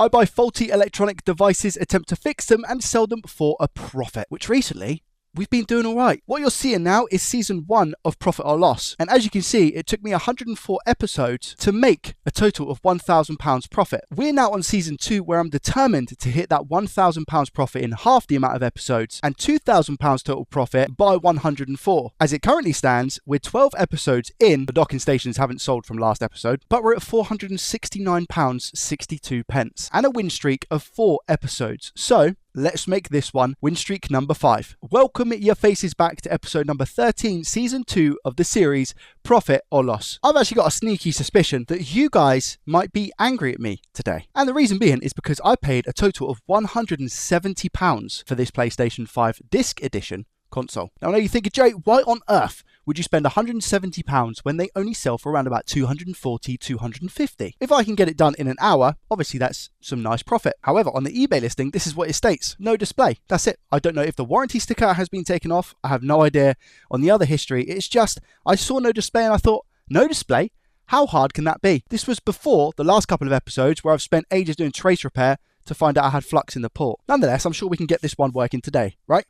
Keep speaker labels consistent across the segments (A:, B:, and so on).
A: I buy faulty electronic devices, attempt to fix them and sell them for a profit, which recently we've been doing all right. What you're seeing now is season 1 of Profit or Loss. And as you can see, it took me 104 episodes to make a total of £1,000 profit. We're now on season 2 where I'm determined to hit that £1,000 profit in half the amount of episodes and £2,000 total profit by 104. As it currently stands, we're 12 episodes in. The docking stations haven't sold from last episode, but we're at £469.62 and a win streak of 4 episodes. So let's make this one win streak number 5. Welcome your faces back to episode number 13, season 2 of the series Profit or Loss. I've actually got a sneaky suspicion that you guys might be angry at me today. And the reason being is because I paid a total of £170 for this PlayStation 5 Disc Edition console. Now I know you're thinking, Jay, why on earth would you spend £170 when they only sell for around about £240, £250? If I can get it done in an hour, obviously that's some nice profit. However, on the eBay listing, this is what it states. No display. That's it. I don't know if the warranty sticker has been taken off. I have no idea on the other history. It's just, I saw no display and I thought, no display? How hard can that be? This was before the last couple of episodes where I've spent ages doing trace repair to find out I had flux in the port. Nonetheless, I'm sure we can get this one working today, right?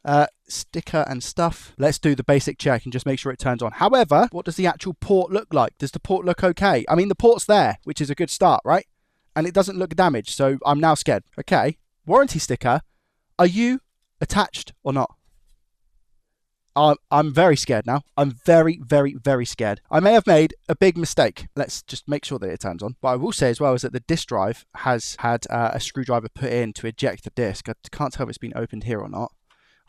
A: Sticker and stuff. Let's do the basic check and just make sure it turns on. However, what does the actual port look like? Does the port look okay? I mean, the port's there, which is a good start, right? And it doesn't look damaged, so I'm now scared. Okay, warranty sticker. Are you attached or not? I'm very scared now. I'm very, very, very scared. I may have made a big mistake. Let's just make sure that it turns on. What I will say as well is that the disk drive has had a screwdriver put in to eject the disk. I can't tell if it's been opened here or not.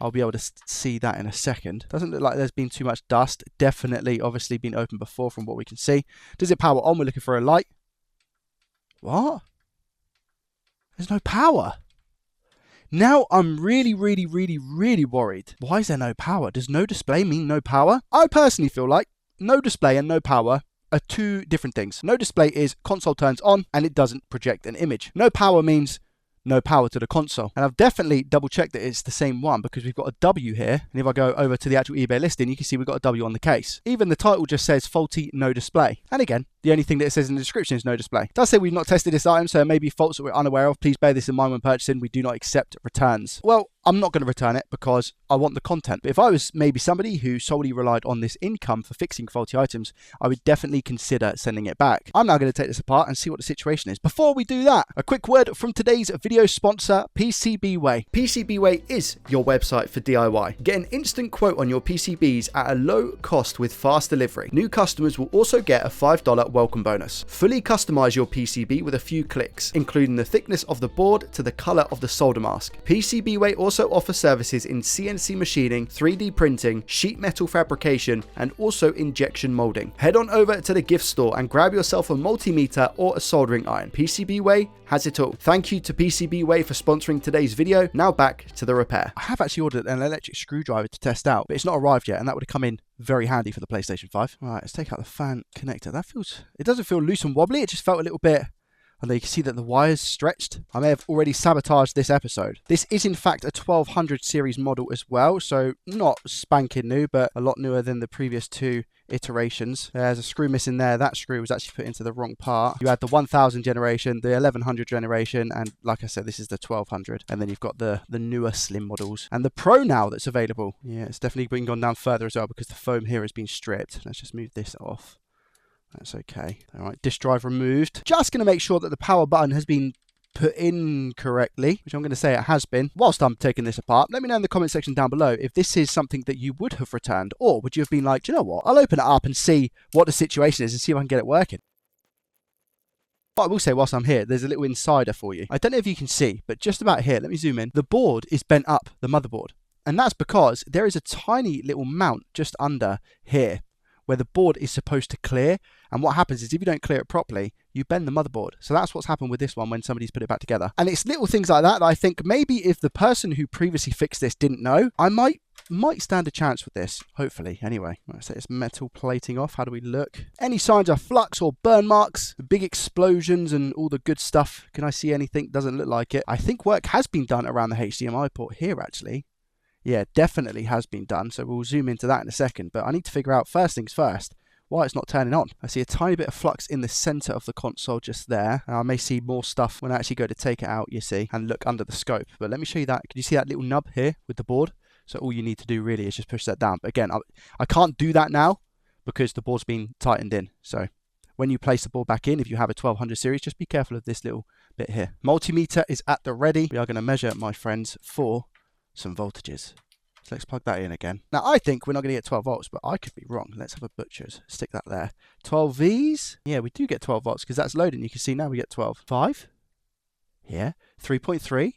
A: I'll be able to see that in a second. Doesn't look like there's been too much dust. Definitely, obviously been opened before from what we can see. Does it power on? We're looking for a light. What? There's no power. Now I'm really, really, really, really worried. Why is there no power? Does no display mean no power? I personally feel like no display and no power are two different things. No display is console turns on and it doesn't project an image. No power means no power to the console. And I've definitely double checked that it's the same one because we've got a W here. And if I go over to the actual eBay listing, you can see we've got a W on the case. Even the title just says faulty no display. And again, the only thing that it says in the description is no display. It does say we've not tested this item, so there may be faults that we're unaware of. Please bear this in mind when purchasing. We do not accept returns. Well, I'm not going to return it because I want the content. But if I was maybe somebody who solely relied on this income for fixing faulty items, I would definitely consider sending it back. I'm now going to take this apart and see what the situation is. Before we do that, a quick word from today's video sponsor, PCBWay. PCBWay is your website for DIY. Get an instant quote on your PCBs at a low cost with fast delivery. New customers will also get a $5 welcome bonus. Fully customize your PCB with a few clicks, including the thickness of the board to the color of the solder mask. PCBWay also offers services in CNC machining, 3D printing, sheet metal fabrication, and also injection molding. Head on over to the gift store and grab yourself a multimeter or a soldering iron. PCBWay has it all. Thank you to PCBWay for sponsoring today's video. Now back to the repair. I have actually ordered an electric screwdriver to test out, but it's not arrived yet, and that would have come in very handy for the PlayStation 5. All right, let's take out the fan connector. It doesn't feel loose and wobbly. It just felt a little bit, although you can see that the wire's stretched. I may have already sabotaged this episode. This is in fact a 1200 series model as well, so not spanking new, but a lot newer than the previous 2 iterations. There's a screw missing there. That screw was actually put into the wrong part. You had the 1000 generation, the 1100 generation, and like I said, this is the 1200. And then you've got the newer slim models and the Pro now that's available. Yeah, it's definitely been gone down further as well because the foam here has been stripped. Let's just move this off. That's okay. All right, disk drive removed. Just going to make sure that the power button has been put in correctly, which I'm going to say it has been. Whilst I'm taking this apart, let me know in the comment section down below if this is something that you would have returned, or would you have been like, do you know what? I'll open it up and see what the situation is and see if I can get it working. But I will say whilst I'm here, there's a little insider for you. I don't know if you can see, but just about here, let me zoom in. The board is bent up, the motherboard. And that's because there is a tiny little mount just under here where the board is supposed to clear. And what happens is if you don't clear it properly, you bend the motherboard. So that's what's happened with this one when somebody's put it back together. And it's little things like that I think maybe if the person who previously fixed this didn't know, I might stand a chance with this, hopefully. Anyway, let's say it's metal plating off. How do we look? Any signs of flux or burn marks, big explosions and all the good stuff? Can I see anything? Doesn't look like it. I think work has been done around the HDMI port here actually. Yeah, definitely has been done. So we'll zoom into that in a second. But I need to figure out, first things first, why it's not turning on. I see a tiny bit of flux in the center of the console just there. And I may see more stuff when I actually go to take it out, you see, and look under the scope. But let me show you that. Can you see that little nub here with the board? So all you need to do really is just push that down. But again, I can't do that now because the board's been tightened in. So when you place the board back in, if you have a 1200 series, just be careful of this little bit here. Multimeter is at the ready. We are going to measure, my friends, for some voltages. So let's plug that in again. Now, I think we're not going to get 12 volts, but I could be wrong. Let's have a butcher's. Stick that there. 12 Vs. Yeah, we do get 12 volts because that's loading. You can see now we get 12. 5. Yeah. 3.3.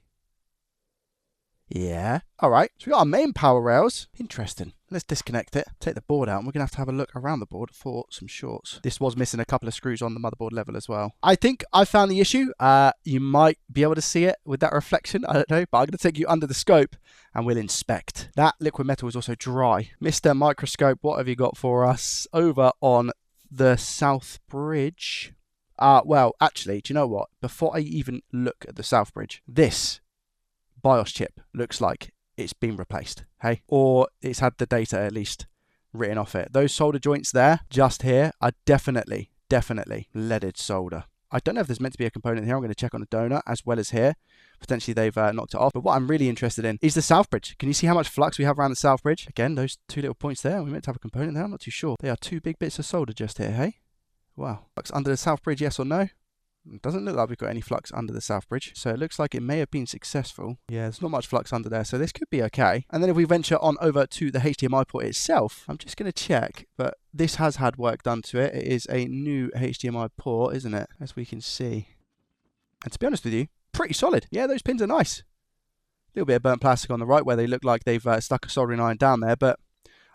A: Yeah. All right. So we got our main power rails. Interesting. Let's disconnect it. Take the board out. And we're going to have a look around the board for some shorts. This was missing a couple of screws on the motherboard level as well. I think I found the issue. You might be able to see it with that reflection. I don't know. But I'm going to take you under the scope and we'll inspect. That liquid metal is also dry. Mr. Microscope, what have you got for us over on the South Bridge? Well, actually, do you know what? Before I even look at the South Bridge, this BIOS chip looks like it's been replaced, hey? Or it's had the data at least written off it. Those solder joints there, just here, are definitely leaded solder. I don't know if there's meant to be a component here. I'm going to check on the donor as well as here. Potentially they've knocked it off. But what I'm really interested in is the South Bridge. Can you see how much flux we have around the South Bridge? Again, those two little points there. We meant to have a component there. I'm not too sure. They are two big bits of solder just here, hey? Wow. Flux under the South Bridge, yes or no? It doesn't look like we've got any flux under the South Bridge, so it looks like it may have been successful. Yeah, there's not much flux under there, so this could be okay. And then if we venture on over to the HDMI port itself, I'm just going to check, but this has had work done to it. It is a new HDMI port, isn't it? As we can see. And to be honest with you, pretty solid. Yeah, those pins are nice. A little bit of burnt plastic on the right where they look like they've stuck a soldering iron down there, but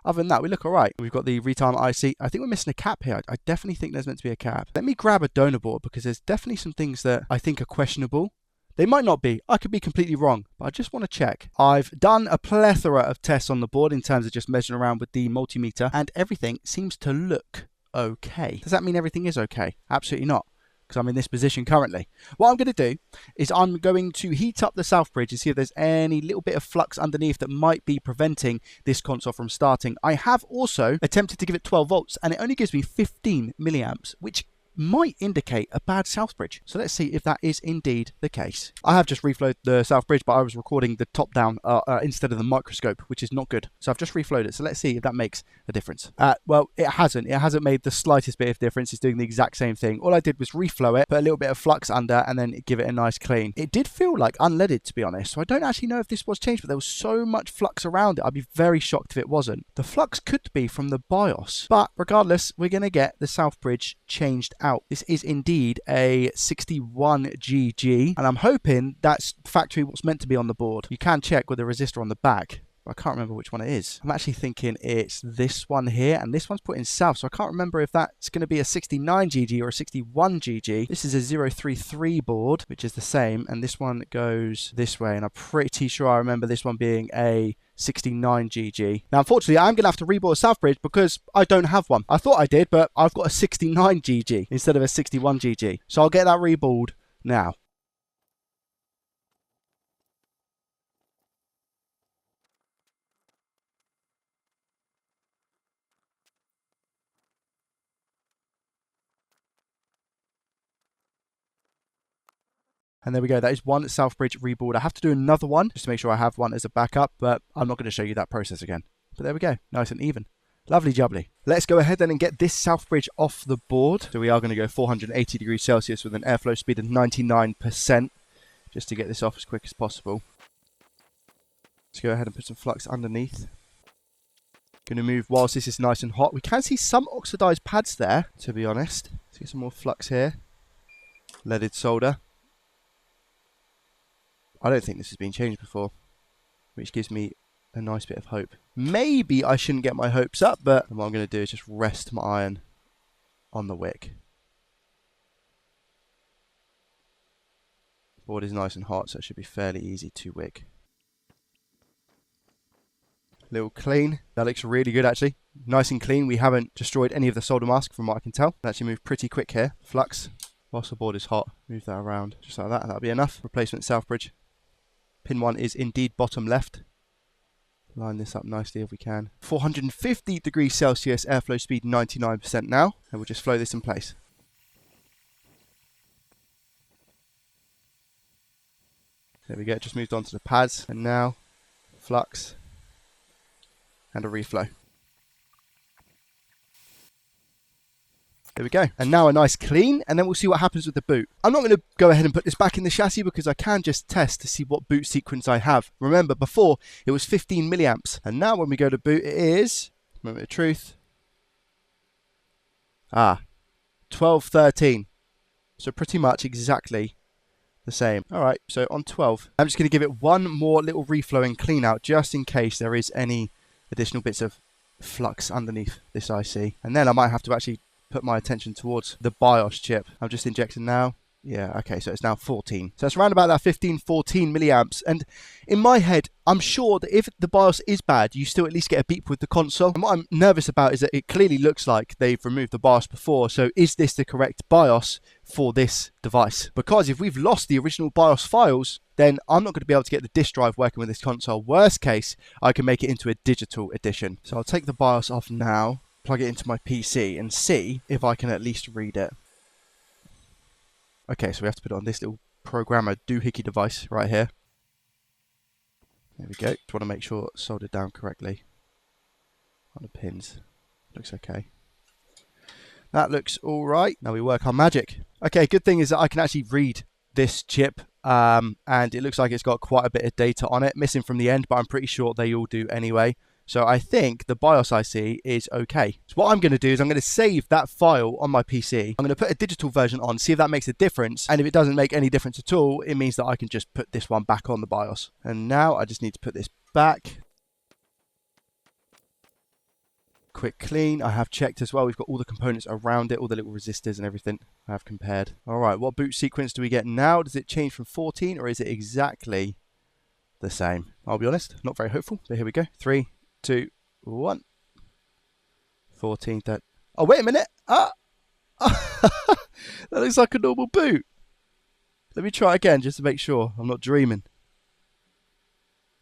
A: other than that, we look all right. We've got the retimer IC. I think we're missing a cap here. I definitely think there's meant to be a cap. Let me grab a donor board because there's definitely some things that I think are questionable. They might not be. I could be completely wrong, but I just want to check. I've done a plethora of tests on the board in terms of just measuring around with the multimeter, and everything seems to look okay. Does that mean everything is okay? Absolutely not, because I'm in this position currently. What I'm going to do is I'm going to heat up the South Bridge and see if there's any little bit of flux underneath that might be preventing this console from starting. I have also attempted to give it 12 volts and it only gives me 15 milliamps, which might indicate a bad South Bridge. So let's see if that is indeed the case. I have just reflowed the South Bridge, but I was recording the top down instead of the microscope, which is not good. So I've just reflowed it. So let's see if that makes a difference. Well, it hasn't. It hasn't made the slightest bit of difference. It's doing the exact same thing. All I did was reflow it, put a little bit of flux under, and then give it a nice clean. It did feel like unleaded, to be honest. So I don't actually know if this was changed, but there was so much flux around it. I'd be very shocked if it wasn't. The flux could be from the BIOS, but regardless, we're going to get the South Bridge changed out. This is indeed a 61GG, and I'm hoping that's factory what's meant to be on the board. You can check with a resistor on the back, but I can't remember which one it is. I'm actually thinking it's this one here, and this one's put in south, so I can't remember if that's going to be a 69GG or a 61GG. This is a 033 board, which is the same, and this one goes this way, and I'm pretty sure I remember this one being a 69GG. Now, unfortunately, I'm going to have to reboard a South Bridge because I don't have one. I thought I did, but I've got a 69GG instead of a 61GG. So I'll get that reboard now. And there we go. That is one South Bridge reboard. I have to do another one just to make sure I have one as a backup, but I'm not going to show you that process again. But there we go. Nice and even. Lovely jubbly. Let's go ahead then and get this South Bridge off the board. So we are going to go 480 degrees Celsius with an airflow speed of 99% just to get this off as quick as possible. Let's go ahead and put some flux underneath. Going to move whilst this is nice and hot. We can see some oxidized pads there, to be honest. Let's get some more flux here. Leaded solder. I don't think this has been changed before, which gives me a nice bit of hope. Maybe I shouldn't get my hopes up, but what I'm going to do is just rest my iron on the wick. The board is nice and hot, so it should be fairly easy to wick. Little clean. That looks really good, actually. Nice and clean. We haven't destroyed any of the solder mask from what I can tell. It actually moved pretty quick here. Flux. Whilst the board is hot, move that around just like that. That'll be enough. Replacement South Bridge. Pin 1 is indeed bottom left. line this up nicely if we can. 450 degrees Celsius, airflow speed 99% now, and we'll just flow this in place. There we go, it just moved on to the pads, and now flux and a reflow. There we go. And now a nice clean, and then we'll see what happens with the boot. I'm not going to go ahead and put this back in the chassis because I can just test to see what boot sequence I have. Remember, before it was 15 milliamps, and now when we go to boot, it is, moment of truth, 1213. So pretty much exactly the same. All right, so on 12, I'm just going to give it one more little reflow and clean out just in case there is any additional bits of flux underneath this IC. And then I might have to actually put my attention towards the BIOS chip. I'm just injecting now. Yeah, okay, so it's now 14. So it's around about that 15, 14 milliamps. And in my head, I'm sure that if the BIOS is bad, you still at least get a beep with the console. And what I'm nervous about is that it clearly looks like they've removed the BIOS before. So is this the correct BIOS for this device? Because if we've lost the original BIOS files, then I'm not going to be able to get the disk drive working with this console. Worst case, I can make it into a digital edition. So I'll take the BIOS off now, plug it into my PC and see if I can at least read it. Okay, so we have to put it on this little programmer doohickey device right here. There we go. Just want to make sure it's soldered down correctly on the pins. Looks okay. That looks all right. Now we work our magic. Okay, good thing is that I can actually read this chip, and it looks like it's got quite a bit of data on it, missing from the end, but I'm pretty sure they all do anyway. So I think the BIOS IC is okay. So what I'm going to do is I'm going to save that file on my PC. I'm going to put a digital version on, see if that makes a difference. And if it doesn't make any difference at all, it means that I can just put this one back on the BIOS. And now I just need to put this back. Quick clean. I have checked as well. We've got all the components around it, all the little resistors and everything I have compared. All right, what boot sequence do we get now? Does it change from 14 or is it exactly the same? I'll be honest, not very hopeful, but here we go. 3, 2, 1. 14. That. Oh, wait a minute. That looks like a normal boot. Let me try again just to make sure I'm not dreaming.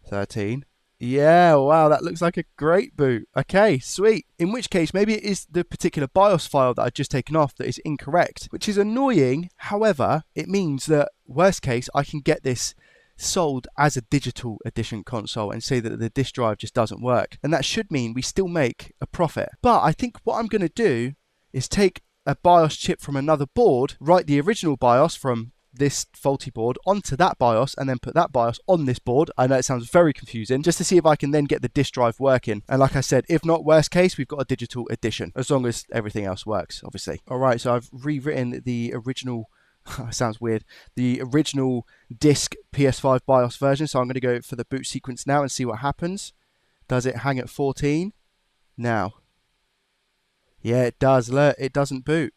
A: 13. Yeah, wow, that looks like a great boot. Okay, sweet. In which case, maybe it is the particular BIOS file that I've just taken off that is incorrect, which is annoying. However, it means that, worst case, I can get this sold as a digital edition console and say that the disk drive just doesn't work. And that should mean we still make a profit. But I think what I'm going to do is take a BIOS chip from another board, write the original BIOS from this faulty board onto that BIOS and then put that BIOS on this board. I know it sounds very confusing, just to see if I can then get the disk drive working. And like I said, if not, worst case, we've got a digital edition, as long as everything else works, obviously. All right, so I've rewritten the original sounds weird. The original disk PS5 BIOS version. So I'm going to go for the boot sequence now and see what happens. Does it hang at 14? Now. Yeah, it does. Look, it doesn't boot.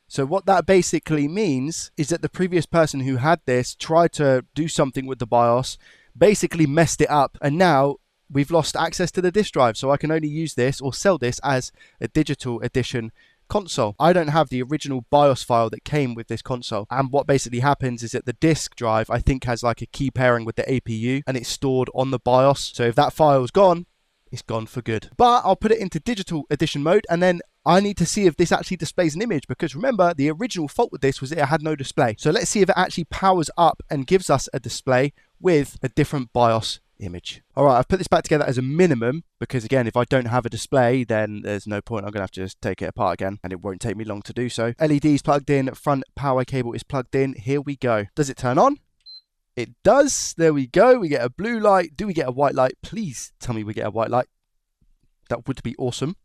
A: So what that basically means is that the previous person who had this tried to do something with the BIOS, basically messed it up, and now we've lost access to the disk drive. So I can only use this or sell this as a digital edition console. I don't have the original BIOS file that came with this console, and what basically happens is that the disk drive I think has like a key pairing with the APU and it's stored on the BIOS, so if that file's gone, it's gone for good. But I'll put it into digital edition mode and then I need to see if this actually displays an image, because remember the original fault with this was it had no display. So let's see if it actually powers up and gives us a display with a different BIOS image. All right, I've put this back together as a minimum because again, if I don't have a display, then there's no point. I'm gonna have to just take it apart again and it won't take me long to do so. LED's plugged in, front power cable is plugged in. Here we go. Does it turn on? It does. There we go. We get a blue light. Do we get a white light? Please tell me we get a white light. That would be awesome.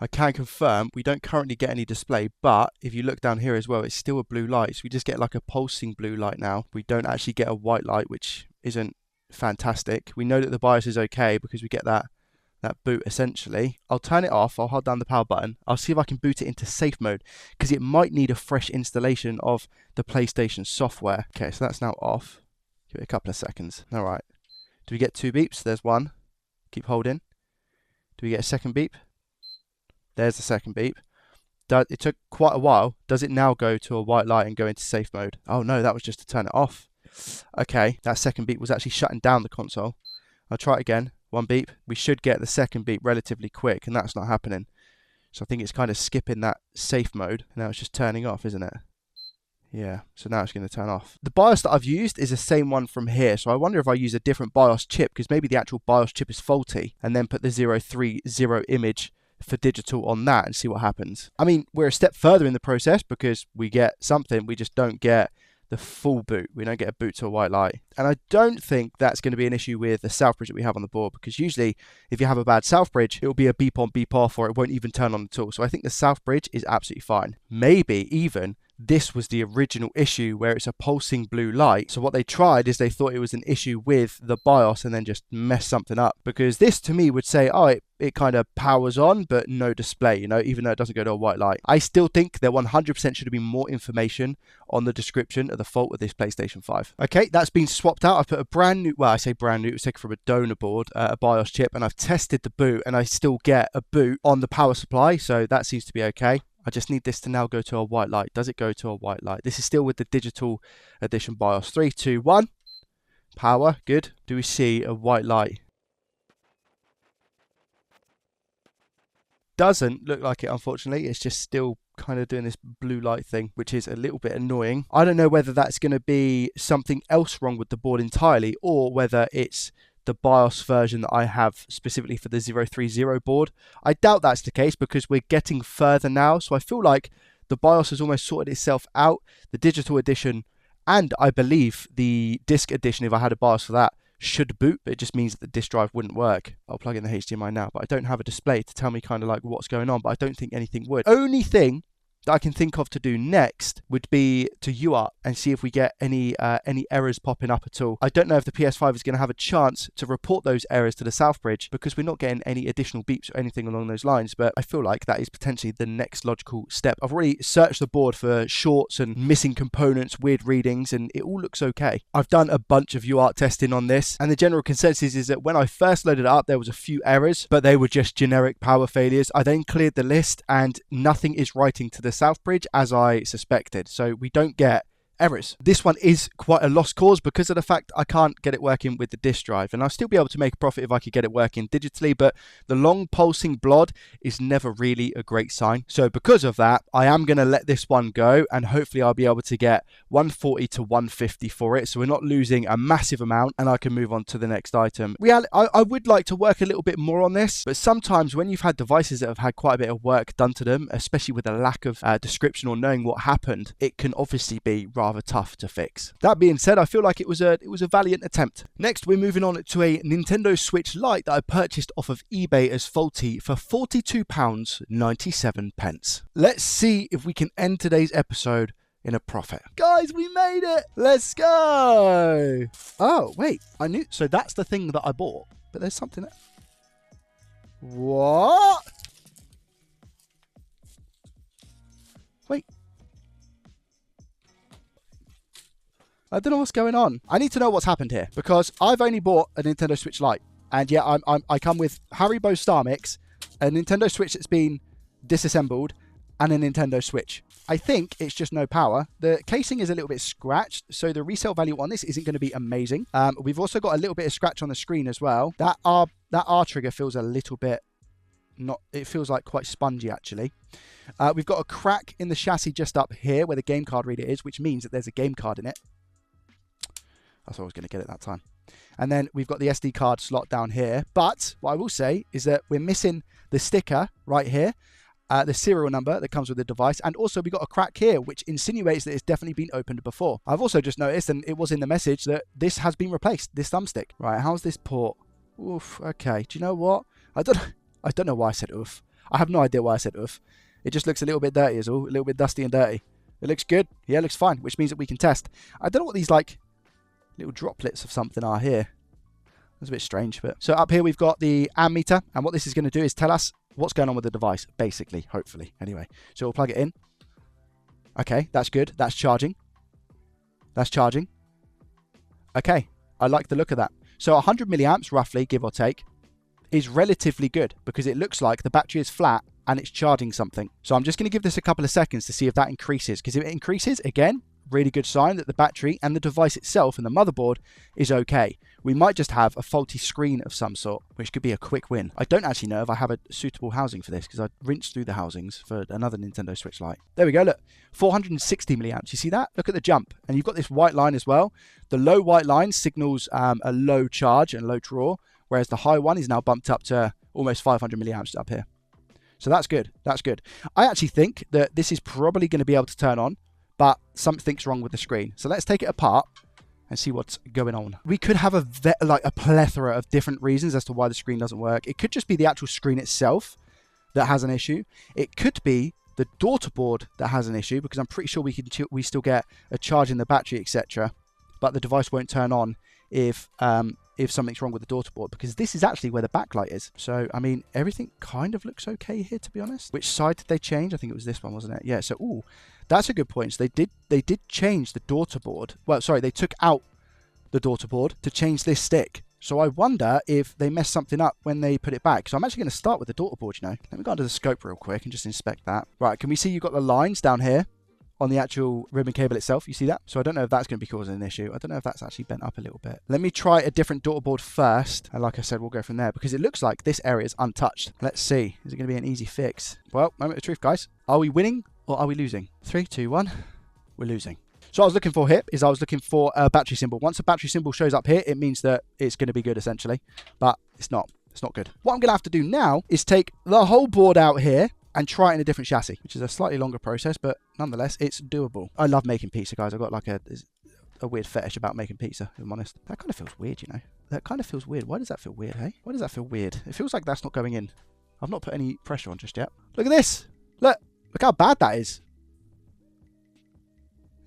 A: I can confirm we don't currently get any display, but if you look down here as well, it's still a blue light. So we just get like a pulsing blue light now. We don't actually get a white light, which isn't fantastic. We know that the BIOS is okay because we get that boot essentially. I'll turn it off. I'll hold down the power button. I'll see if I can boot it into safe mode because it might need a fresh installation of the PlayStation software. Okay, so that's now off. Give it a couple of seconds. All right. Do we get 2 beeps? There's one. Keep holding. Do we get a second beep? There's the second beep. It took quite a while. Does it now go to a white light and go into safe mode? Oh no, that was just to turn it off. Okay, that second beep was actually shutting down the console. I'll try it again. 1 beep. We should get the second beep relatively quick, and that's not happening. So I think it's kind of skipping that safe mode. Now it's just turning off, isn't it? Yeah, so now it's going to turn off. The BIOS that I've used is the same one from here, so I wonder if I use a different BIOS chip, because maybe the actual BIOS chip is faulty, and then put the 030 image for digital on that and see what happens. I mean, we're a step further in the process because we get something, we just don't get the full boot. We don't get a boot to a white light. And I don't think that's going to be an issue with the south bridge that we have on the board, because usually if you have a bad south bridge, it'll be a beep on, beep off, or it won't even turn on at all. So I think the south bridge is absolutely fine. Maybe even this was the original issue where it's a pulsing blue light. So what they tried is they thought it was an issue with the BIOS and then just messed something up. Because this to me would say, oh, it kind of powers on, but no display, you know, even though it doesn't go to a white light. I still think there 100% should have been more information on the description of the fault with this PlayStation 5. Okay, that's been swapped out. I've put a brand new, well, I say brand new, it was taken from a donor board, a BIOS chip, and I've tested the boot and I still get a boot on the power supply. So that seems to be okay. I just need this to now go to a white light. Does it go to a white light? This is still with the digital edition BIOS. 3, 2, 1. Power, good. Do we see a white light? Doesn't look like it, unfortunately. It's just still kind of doing this blue light thing, which is a little bit annoying. I don't know whether that's going to be something else wrong with the board entirely, or whether it's the BIOS version that I have specifically for the 030 board. I doubt that's the case because we're getting further now, so I feel like the BIOS has almost sorted itself out. The digital edition, and I believe the disc edition, if I had a BIOS for that, should boot, but it just means that the disk drive wouldn't work. I'll plug in the HDMI now, but I don't have a display to tell me kind of like what's going on, but I don't think anything would. Only thing that I can think of to do next would be to UART and see if we get any errors popping up at all. I don't know if the PS5 is going to have a chance to report those errors to the south bridge because we're not getting any additional beeps or anything along those lines, but I feel like that is potentially the next logical step. I've already searched the board for shorts and missing components, weird readings, and it all looks okay. I've done a bunch of UART testing on this, and the general consensus is that when I first loaded it up, there was a few errors, but they were just generic power failures. I then cleared the list, and nothing is writing to the south bridge as I suspected, so we don't get errors. This one is quite a lost cause because of the fact I can't get it working with the disk drive, and I'll still be able to make a profit if I could get it working digitally, but the long pulsing blod is never really a great sign. So because of that, I am going to let this one go, and hopefully I'll be able to get 140 to 150 for it, so we're not losing a massive amount, and I can move on to the next item. I would like to work a little bit more on this, but sometimes when you've had devices that have had quite a bit of work done to them, especially with a lack of description or knowing what happened, it can obviously be rather tough to fix. That being said, I feel like it was a valiant attempt. Next, we're moving on to a Nintendo Switch Lite that I purchased off of eBay as faulty for £42.97. Let's see if we can end today's episode in a profit. Guys, we made it! Let's go! Oh, wait, I knew. So that's the thing that I bought, but there's something else. What? Wait. I don't know what's going on. I need to know what's happened here because I've only bought a Nintendo Switch Lite, and yeah, I come with Haribo Star Mix, a Nintendo Switch that's been disassembled, and a Nintendo Switch. I think it's just no power. The casing is a little bit scratched, so the resale value on this isn't going to be amazing. We've also got a little bit of scratch on the screen as well. That R trigger feels a little bit it feels like quite spongy actually. We've got a crack in the chassis just up here where the game card reader is, which means that there's a game card in it. I thought I was going to get it that time. And then we've got the SD card slot down here. But what I will say is that we're missing the sticker right here, the serial number that comes with the device. And also we got a crack here, which insinuates that it's definitely been opened before. I've also just noticed, and it was in the message, that this has been replaced, this thumbstick. Right, how's this port? Oof, okay. Do you know what? I don't know why I said oof. I have no idea why I said oof. It just looks a little bit dirty as well, a little bit dusty and dirty. It looks good. Yeah, it looks fine, which means that we can test. I don't know what these like little droplets of something are here. That's a bit strange, but so up here we've got the ammeter, and what this is going to do is tell us what's going on with the device, basically, hopefully. Anyway, so we'll plug it in. Okay, that's good. That's charging. That's charging. Okay, I like the look of that. So 100 milliamps, roughly, give or take, is relatively good because it looks like the battery is flat and it's charging something. So I'm just going to give this a couple of seconds to see if that increases, because if it increases, again, really good sign that the battery and the device itself and the motherboard is okay. We might just have a faulty screen of some sort, which could be a quick win. I don't actually know if I have a suitable housing for this because I rinsed through the housings for another Nintendo Switch Lite. There we go, look, 460 milliamps. You see that? Look at the jump. And you've got this white line as well. The low white line signals a low charge and low draw, whereas the high one is now bumped up to almost 500 milliamps up here. So that's good. That's good. I actually think that this is probably going to be able to turn on, but something's wrong with the screen. So let's take it apart and see what's going on. We could have a plethora of different reasons as to why the screen doesn't work. It could just be the actual screen itself that has an issue. It could be the daughter board that has an issue, because I'm pretty sure we still get a charge in the battery, etc. But the device won't turn on if something's wrong with the daughter board, because this is actually where the backlight is. So, I mean, everything kind of looks okay here, to be honest. Which side did they change? I think it was this one, wasn't it? Yeah, so, ooh, that's a good point. So they did change the daughter board. Well, sorry, they took out the daughter board to change this stick. So I wonder if they messed something up when they put it back. So I'm actually going to start with the daughter board, you know. Let me go under the scope real quick and just inspect that. Right, can we see you've got the lines down here on the actual ribbon cable itself? You see that? So I don't know if that's going to be causing an issue. I don't know if that's actually bent up a little bit. Let me try a different daughter board first. And like I said, we'll go from there, because it looks like this area is untouched. Let's see. Is it going to be an easy fix? Well, moment of truth, guys. Are we winning or are we losing? 3, 2, 1. We're losing. So what I was looking for here is I was looking for a battery symbol. Once a battery symbol shows up here, it means that it's going to be good, essentially. But it's not. It's not good. What I'm going to have to do now is take the whole board out here and try it in a different chassis, which is a slightly longer process, but nonetheless, it's doable. I love making pizza, guys. I've got like a weird fetish about making pizza, if I'm honest. That kind of feels weird, you know. That kind of feels weird. Why does that feel weird, hey? Why does that feel weird? It feels like that's not going in. I've not put any pressure on just yet. Look at this. Look how bad that is.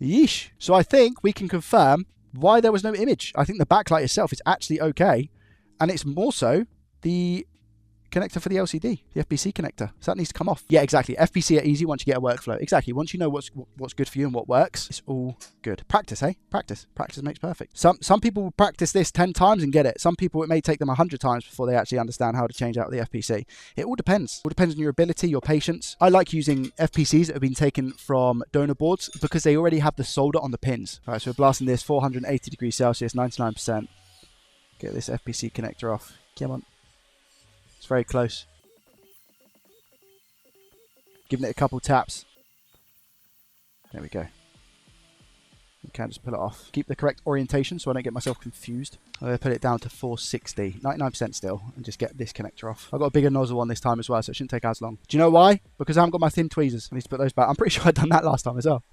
A: Yeesh. So I think we can confirm why there was no image. I think the backlight itself is actually okay, and it's more so the connector for the LCD, the FPC connector. So that needs to come off. Yeah, exactly. FPC are easy once you get a workflow. Exactly. Once you know what's good for you and what works, it's all good. Practice, eh? Practice. Practice makes perfect. Some people will practice this 10 times and get it. Some people, it may take them 100 times before they actually understand how to change out the FPC. It all depends. It all depends on your ability, your patience. I like using FPCs that have been taken from donor boards because they already have the solder on the pins. All right, so we're blasting this 480 degrees Celsius, 99%. Get this FPC connector off. Come on. It's very close. Giving it a couple taps. There we go. You can just pull it off. Keep the correct orientation so I don't get myself confused. I'm going to put it down to 460. 99% still. And just get this connector off. I've got a bigger nozzle one this time as well, so it shouldn't take as long. Do you know why? Because I haven't got my thin tweezers. I need to put those back. I'm pretty sure I've done that last time as well.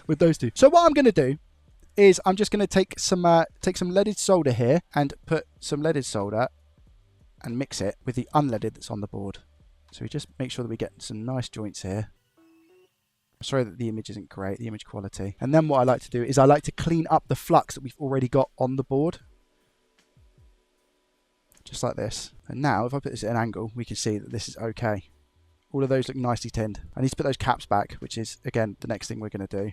A: With those two. So what I'm going to do is I'm just going to take some leaded solder here and put some leaded solder and mix it with the unleaded that's on the board. So we just make sure that we get some nice joints here. I'm sorry that the image isn't great, the image quality. And then what I like to do is I like to clean up the flux that we've already got on the board. Just like this. And now if I put this at an angle, we can see that this is okay. All of those look nicely tinned. I need to put those caps back, which is, again, the next thing we're going to do.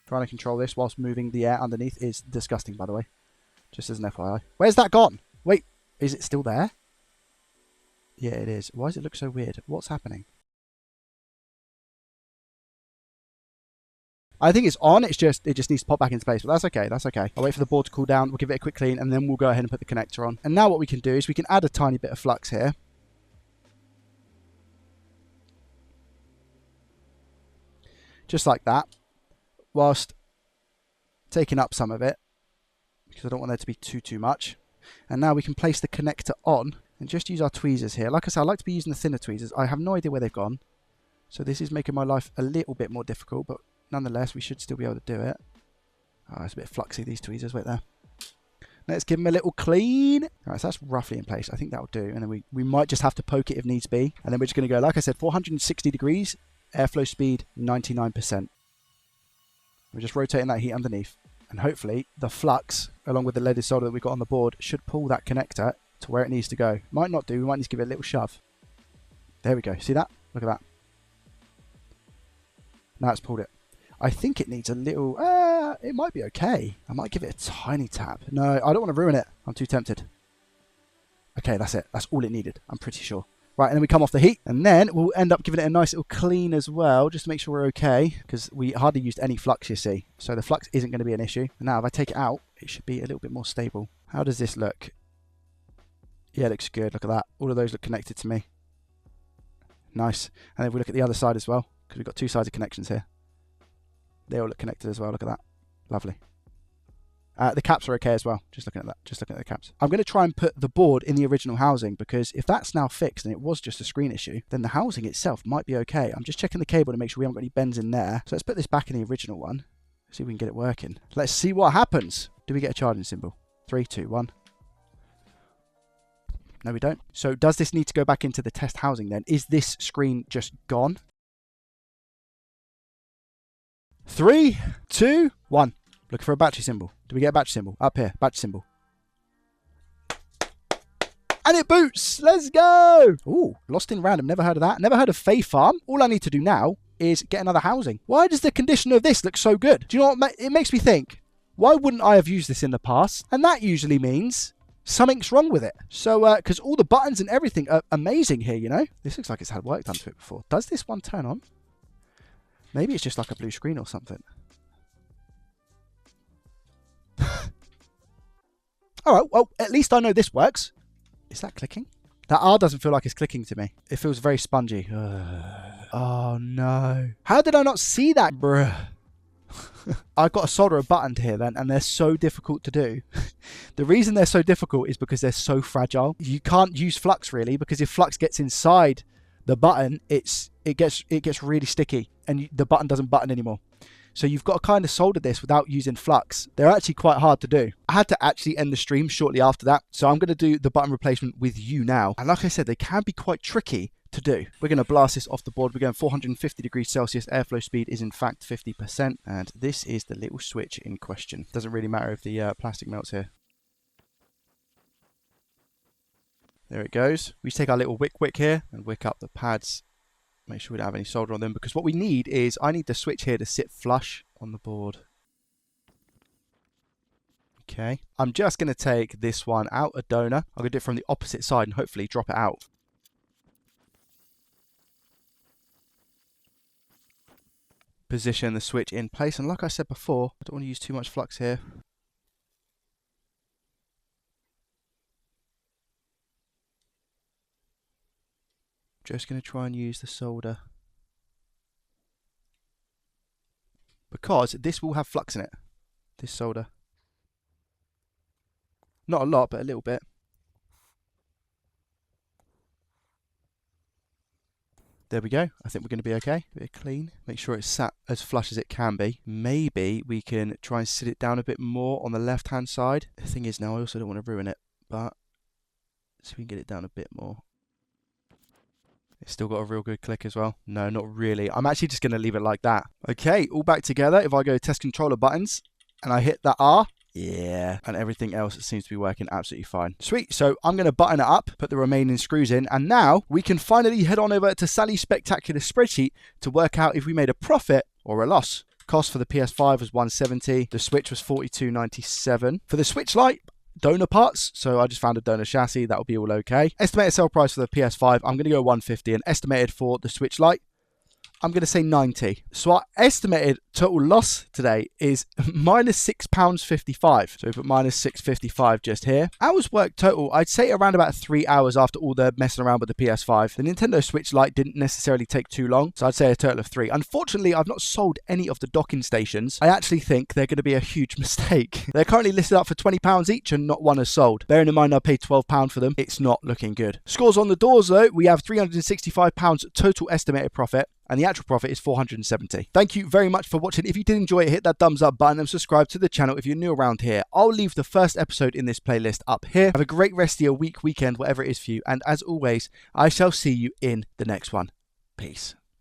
A: Trying to control this whilst moving the air underneath is disgusting, by the way. Just as an FYI. Where's that gone? Wait, is it still there? Yeah, it is. Why does it look so weird? What's happening? I think it's on. It just needs to pop back into place, but that's okay. That's okay. I'll wait for the board to cool down. We'll give it a quick clean, and then we'll go ahead and put the connector on. And now what we can do is we can add a tiny bit of flux here. Just like that. Whilst taking up some of it, because I don't want there to be too much. And now we can place the connector on and just use our tweezers here. Like I said, I like to be using the thinner tweezers. I have no idea where they've gone. So this is making my life a little bit more difficult, but nonetheless, we should still be able to do it. Oh, it's a bit fluxy, these tweezers. Wait there. Let's give them a little clean. All right, so that's roughly in place. I think that'll do. And then we might just have to poke it if needs be. And then we're just going to go, like I said, 460 degrees, airflow speed 99%. We're just rotating that heat underneath. And hopefully the flux, along with the leaded solder that we've got on the board, should pull that connector to where it needs to go. Might not do. We might need to give it a little shove. There we go. See that? Look at that. Now it's pulled it. I think it needs a little... it might be okay. I might give it a tiny tap. No, I don't want to ruin it. I'm too tempted. Okay, that's it. That's all it needed. I'm pretty sure. Right, and then we come off the heat, and then we'll end up giving it a nice little clean as well, just to make sure we're okay, because we hardly used any flux, you see. So the flux isn't going to be an issue. And now if I take it out, it should be a little bit more stable. How does this look? Yeah, it looks good. Look at that. All of those look connected to me. Nice. And then if we look at the other side as well, because we've got two sides of connections here. They all look connected as well. Look at that. Lovely. The caps are okay as well. Just looking at that. Just looking at the caps. I'm going to try and put the board in the original housing, because if that's now fixed and it was just a screen issue, then the housing itself might be okay. I'm just checking the cable to make sure we haven't got any bends in there. So let's put this back in the original one. See if we can get it working. Let's see what happens. Do we get a charging symbol? 3, 2, 1. No, we don't. So does this need to go back into the test housing then? Is this screen just gone? 3, 2, 1. Looking for a battery symbol. Do we get a battery symbol? Up here, battery symbol. And it boots! Let's go! Ooh, lost in random. Never heard of that. Never heard of Fae Farm. All I need to do now is get another housing. Why does the condition of this look so good? Do you know what? It makes me think, why wouldn't I have used this in the past? And that usually means something's wrong with it. So, because all the buttons and everything are amazing here, you know? This looks like it's had work done to it before. Does this one turn on? Maybe it's just like a blue screen or something. Alright, well, at least I know this works. Is that clicking? That R doesn't feel like it's clicking to me. It feels very spongy. Oh no. How did I not see that, bruh? I've got to solder a button to here then, and they're so difficult to do. The reason they're so difficult is because they're so fragile. You can't use flux really, because if flux gets inside the button, it gets really sticky, and the button doesn't button anymore. So you've got to kind of solder this without using flux. They're actually quite hard to do. I had to actually end the stream shortly after that, so I'm going to do the button replacement with you now. And like I said, they can be quite tricky to do. We're going to blast this off the board. We're going 450 degrees Celsius. Airflow speed is in fact 50%. And this is the little switch in question. Doesn't really matter if the plastic melts here. There it goes. We take our little wick here and wick up the pads. Make sure we don't have any solder on them, because what we need is, I need the switch here to sit flush on the board. Okay. I'm just going to take this one out a donor. I'm going to do it from the opposite side and hopefully drop it out. Position the switch in place, and like I said before, I don't want to use too much flux here. Just going to try and use the solder, because this will have flux in it, this solder. Not a lot, but a little bit. There we go. I think we're going to be okay. A bit of clean. Make sure it's sat as flush as it can be. Maybe we can try and sit it down a bit more on the left-hand side. The thing is now, I also don't want to ruin it, but see if we can get it down a bit more. It's still got a real good click as well. No, not really. I'm actually just going to leave it like that. Okay, all back together. If I go test controller buttons and I hit that R, yeah, and everything else seems to be working absolutely fine. Sweet. So I'm going to button it up, put the remaining screws in, and now we can finally head on over to Sally's spectacular spreadsheet to work out if we made a profit or a loss. Cost for the PS5 was $170. The Switch was $42.97. For the Switch Lite, donor parts, so I just found a donor chassis. That'll be all okay. Estimated sell price for the PS5, I'm going to go $150, and estimated for the Switch Lite, I'm going to say $90. So our estimated total loss today is minus £6.55. So we put minus $6.55 just here. Hours work total, I'd say around about 3 hours after all the messing around with the PS5. The Nintendo Switch Lite didn't necessarily take too long, so I'd say a total of 3. Unfortunately, I've not sold any of the docking stations. I actually think they're going to be a huge mistake. They're currently listed up for £20 each and not one is sold. Bearing in mind I paid £12 for them, it's not looking good. Scores on the doors though, we have £365 total estimated profit, and the actual profit is $470. Thank you very much for watching. If you did enjoy it, hit that thumbs up button and subscribe to the channel if you're new around here. I'll leave the first episode in this playlist up here. Have a great rest of your week, weekend, whatever it is for you. And as always, I shall see you in the next one. Peace.